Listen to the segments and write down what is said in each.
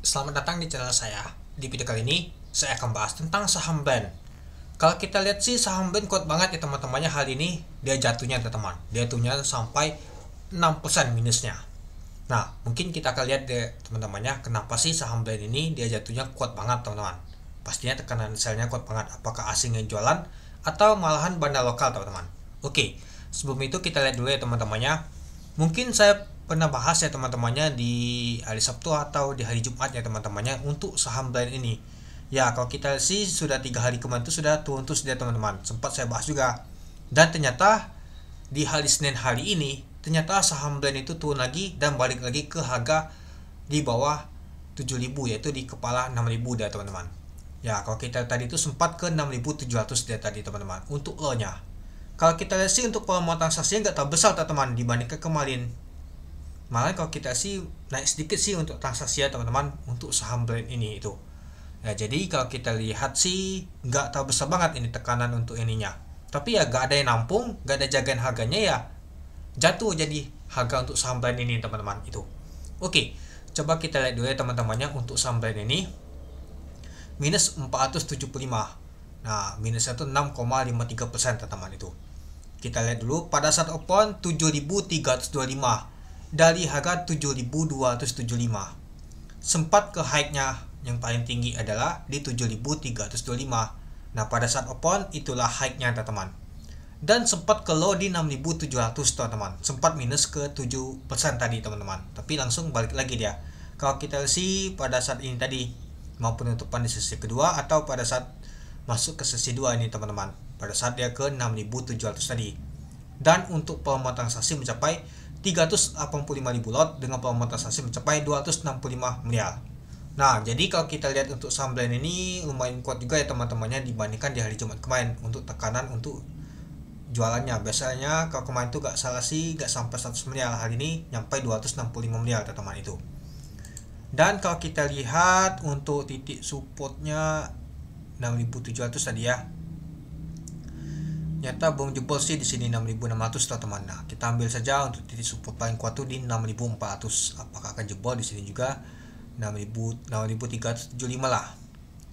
Selamat datang di channel saya. Di video kali ini, saya akan bahas tentang saham brand. Kalau kita lihat sih saham brand kuat banget ya teman-temannya hari ini. Dia jatuhnya teman-teman. Dia jatuhnya sampai 6% minusnya. Nah, mungkin kita akan lihat deh teman-temannya kenapa sih saham brand ini dia jatuhnya kuat banget teman-teman. Pastinya tekanan selnya kuat banget. Apakah asing yang jualan atau malahan bandar lokal teman-teman. Oke, sebelum itu kita lihat dulu ya teman-temannya. Mungkin saya pernah bahas ya teman-temannya di hari Sabtu atau di hari Jumat ya teman-temannya untuk saham brand ini. Ya kalau kita sih sudah 3 hari kemarin itu sudah turun terus dia teman-teman. Sempat saya bahas juga. Dan ternyata di hari Senin hari ini ternyata saham brand itu turun lagi dan balik lagi ke harga di bawah 7.000 yaitu di kepala 6.000 dia teman-teman. Ya kalau kita tadi itu sempat ke 6.700 dia tadi teman-teman untuk E-nya. Kalau kita lihat sih untuk volume transaksinya nggak terlalu besar teman-teman dibandingkan kemarin. Malah kalau kita sih naik sedikit sih untuk transaksi ya teman-teman untuk saham brand ini itu. Ya jadi kalau kita lihat sih nggak terlalu besar banget ini tekanan untuk ininya. Tapi ya nggak ada yang nampung, nggak ada jagain harganya ya jatuh jadi harga untuk saham brand ini teman-teman itu. Oke, coba kita lihat dulu ya teman-temannya untuk saham brand ini minus 475. Nah, minusnya itu 6,53% teman-teman itu. Kita lihat dulu pada saat open 7.325 dari harga 7.275. Sempat ke high-nya yang paling tinggi adalah di 7.325. Nah, pada saat open itulah high-nya teman-teman. Dan sempat ke low di 6.700 teman-teman. Sempat minus ke 7% tadi teman-teman. Tapi langsung balik lagi dia. Kalau kita sih pada saat ini tadi mau penutupan di sesi kedua atau pada saat masuk ke sesi 2 ini teman-teman. Pada saat dia ke 6.700 tadi. Dan untuk volume transaksi mencapai 385.000 lot dengan volume transaksi mencapai 265 miliar. Nah, jadi kalau kita lihat untuk saham brand ini lumayan kuat juga ya teman-temannya dibandingkan di hari Jumat kemarin untuk tekanan untuk jualannya. Biasanya kalau kemarin itu gak salah sih gak sampai 100 miliar, hari ini nyampe 265 miliar teman-teman itu. Dan kalau kita lihat untuk titik supportnya 6.700 tadi ya. Nyata belum jebol sih di sini 6.600 teman-teman. Nah, kita ambil saja untuk titik support paling kuat tuh di 6.400. Apakah akan jebol di sini juga 6.375 lah.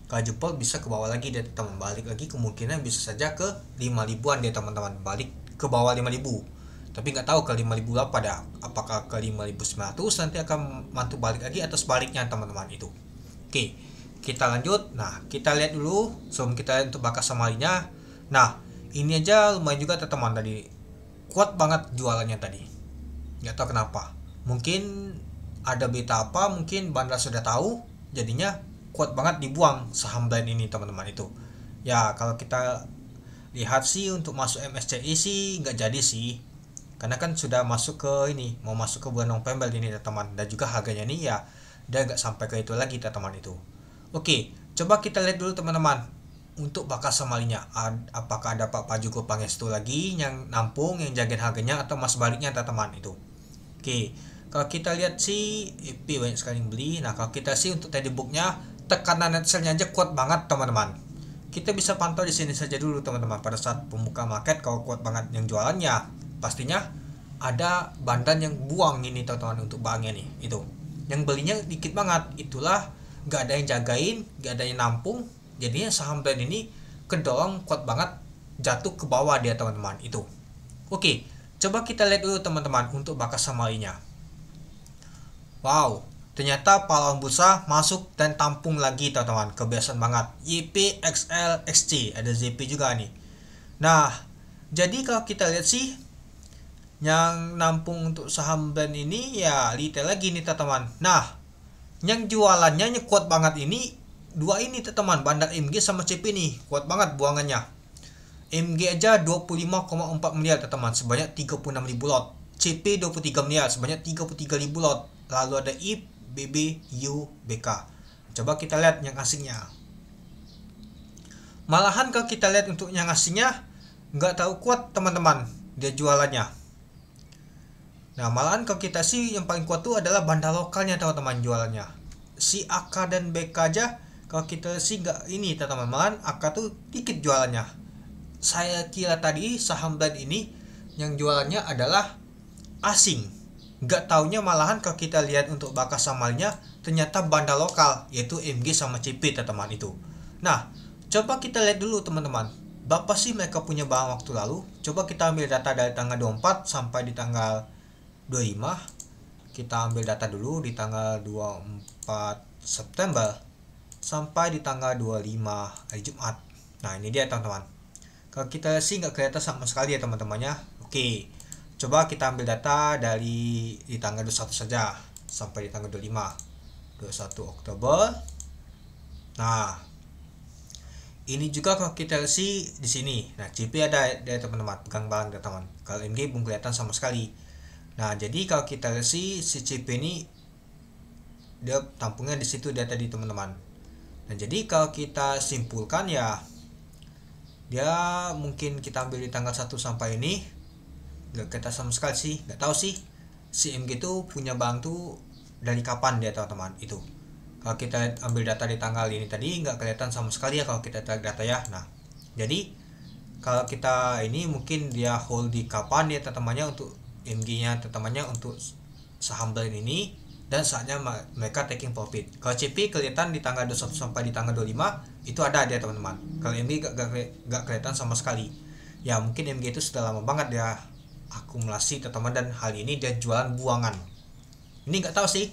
Kalau jebol bisa ke bawah lagi dia teman, balik lagi kemungkinan bisa saja ke 5.000-an dia teman-teman, balik ke bawah 5.000. Tapi nggak tahu ke 5.000 apa dah, apakah ke 5.900 nanti akan mantu balik lagi atau sebaliknya teman-teman itu. Oke, kita lanjut. Nah, kita lihat dulu sebelum kita lihat untuk bakas samarinya. Nah, ini aja lumayan juga teman-teman tadi, kuat banget jualannya tadi. Nggak tahu kenapa, mungkin ada berita apa, mungkin bandar sudah tahu jadinya kuat banget dibuang saham brand ini teman-teman itu. Ya kalau kita lihat sih untuk masuk MSCI sih nggak jadi sih, karena kan sudah masuk ke ini, mau masuk ke bulan November ini teman, dan juga harganya nih ya dia nggak sampai ke itu lagi teman itu. Oke, coba kita lihat dulu teman-teman untuk bakas samarinya, apakah ada Pak Pajugo Pangestu lagi yang nampung yang jagain harganya atau mas baliknya teman-teman itu. Oke, kalau kita lihat sih IP banyak sekali yang beli. Nah kalau kita sih untuk tadi booknya tekanan net sell-nya aja kuat banget teman-teman. Kita bisa pantau di sini saja dulu teman-teman. Pada saat pembuka market kalau kuat banget yang jualannya, pastinya ada bandan yang buang ini teman-teman untuk banknya nih itu. Yang belinya dikit banget, itulah nggak ada yang jagain, nggak ada yang nampung. Jadinya saham brand ini kedorong kuat banget jatuh ke bawah dia teman-teman itu. Oke, coba kita lihat dulu teman-teman untuk bakas samarinya. Wow, ternyata pahlawan bursa masuk dan tampung lagi teman-teman. Kebiasaan banget. YP, XL, XC. Ada ZP juga nih. Nah, jadi kalau kita lihat sih yang nampung untuk saham brand ini ya retail lagi nih teman-teman. Nah, yang jualannya kuat banget ini dua ini teman-teman, bandar MG sama CP nih. Kuat banget buangannya. MG aja 25,4 miliar teman-teman, sebanyak 36.000 lot. CP 23 miliar, sebanyak 33.000 lot. Lalu ada IP, BB, U, BK. Coba kita lihat yang asingnya. Malahan kalau kita lihat untuk yang asingnya nggak tahu kuat teman-teman dia jualannya. Nah malahan kalau kita sih yang paling kuat tuh adalah bandar lokalnya teman-teman jualannya. Si AK dan BK aja kalau kita sih nggak ini teman-teman, malahan AK tuh dikit jualannya. Saya kira tadi saham brand ini yang jualannya adalah asing. Nggak taunya malahan kalau kita lihat untuk bakas samarinya ternyata banda lokal yaitu MG sama CP teman-teman itu. Nah, coba kita lihat dulu teman-teman, berapa sih mereka punya barang waktu lalu. Coba kita ambil data dari tanggal 24 sampai di tanggal 25. Kita ambil data dulu di tanggal 24 September sampai di tanggal 25 hari Jumat. Nah, ini dia teman-teman. Kalau kita sih nggak kelihatan sama sekali ya teman-temannya. Oke, coba kita ambil data dari di tanggal 21 saja sampai di tanggal 25. 21 Oktober. Nah, ini juga kalau kita sih di sini. Nah, CP ada ya teman-teman, pegang barang teman-teman. Kalau MG belum kelihatan sama sekali. Nah, jadi kalau kita sih si CP ini dia tampungnya di situ data di teman-teman. Nah, jadi kalau kita simpulkan ya, dia mungkin kita ambil di tanggal 1 sampai ini nggak kita sama sekali sih, nggak tahu sih si MG itu punya bank tuh dari kapan dia teman-teman itu. Kalau kita ambil data di tanggal ini tadi nggak kelihatan sama sekali ya kalau kita tarik data ya. Nah, jadi kalau kita ini mungkin dia hold di kapan ya teman-temannya untuk MG-nya teman-temannya untuk saham brand ini, dan saatnya mereka taking profit. Kalau CP kelihatan di tanggal 21 sampai di tanggal 25 itu ada dia teman-teman. Kalau MG gak kelihatan sama sekali. Ya mungkin MG itu sudah lama banget dia akumulasi teman-teman, dan hal ini dia jualan buangan. Ini nggak tahu sih,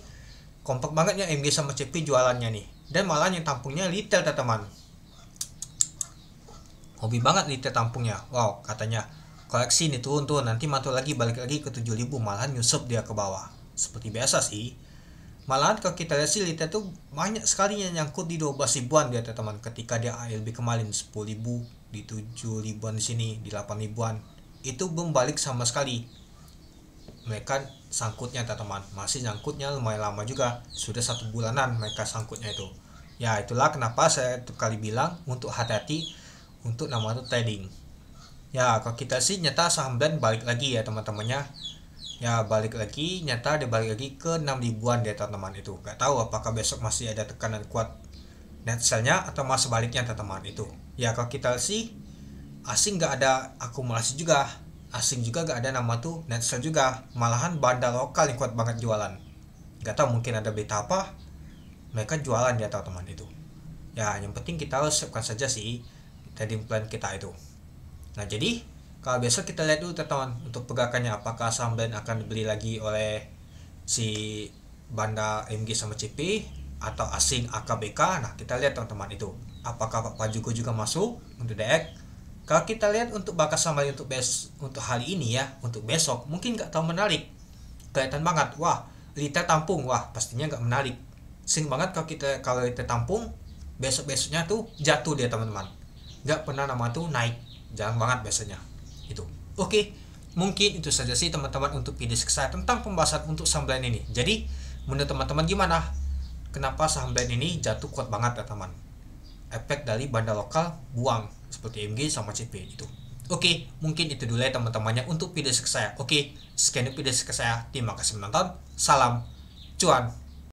kompak banget ya MG sama CP jualannya nih. Dan malah yang tampungnya retail teman-teman. Hobi banget retail tampungnya. Wow, katanya koleksi nih turun nanti mantul lagi balik lagi ke 7.000, malahan nyusup dia ke bawah. Seperti biasa sih. Malahan kalau kita lihat sih retail tuh banyak sekali yang nyangkut di 12 ribuan dia teman-teman. Ketika dia ALB kemarin 10.000, di 7 ribuan di sini, di 8 ribuan. Itu belum balik sama sekali. Mereka sangkutnya teman-teman, masih nyangkutnya lumayan lama juga. Sudah 1 bulanan mereka sangkutnya itu. Ya itulah kenapa saya tuh kali bilang untuk hati-hati untuk nama itu trading. Ya kalau kita sih nyata saham brand balik lagi ya teman-temannya. Ya balik lagi, nyata dia balik lagi ke 6 ribuan dia teman-teman itu. Gak tahu apakah besok masih ada tekanan kuat net sell-nya atau masih sebaliknya teman-teman itu. Ya kalau kita sih asing gak ada akumulasi juga, asing juga gak ada nama tuh net sell juga, malahan banda lokal yang kuat banget jualan. Gak tahu mungkin ada beta apa, mereka jualan ya teman-teman itu. Ya yang penting kita harus siapkan saja sih trading plan kita itu. Nah jadi kalau besok kita lihat dulu teman-teman untuk pergerakannya, apakah saham brand akan dibeli lagi oleh si banda MG sama CP atau asing AKBK. Nah kita lihat teman-teman itu, apakah Pak Pajugo juga masuk untuk DX. Kalau kita lihat untuk bakas saham untuk untuk hari ini ya, untuk besok mungkin nggak terlalu menarik, kelihatan banget wah retail tampung, wah pastinya nggak menarik. Sering banget kalau kita tampung besoknya tuh jatuh dia teman-teman, nggak pernah nama tuh naik, jarang banget biasanya itu. Oke, mungkin itu saja sih teman-teman untuk video saya tentang pembahasan untuk saham brand ini. Jadi menurut teman-teman gimana, kenapa saham brand ini jatuh kuat banget ya teman? Efek dari banda lokal buang seperti MG sama CP itu. Oke, mungkin itu dulu ya teman-temannya untuk video saya. Oke, sekian video saya. Terima kasih menonton. Salam cuan.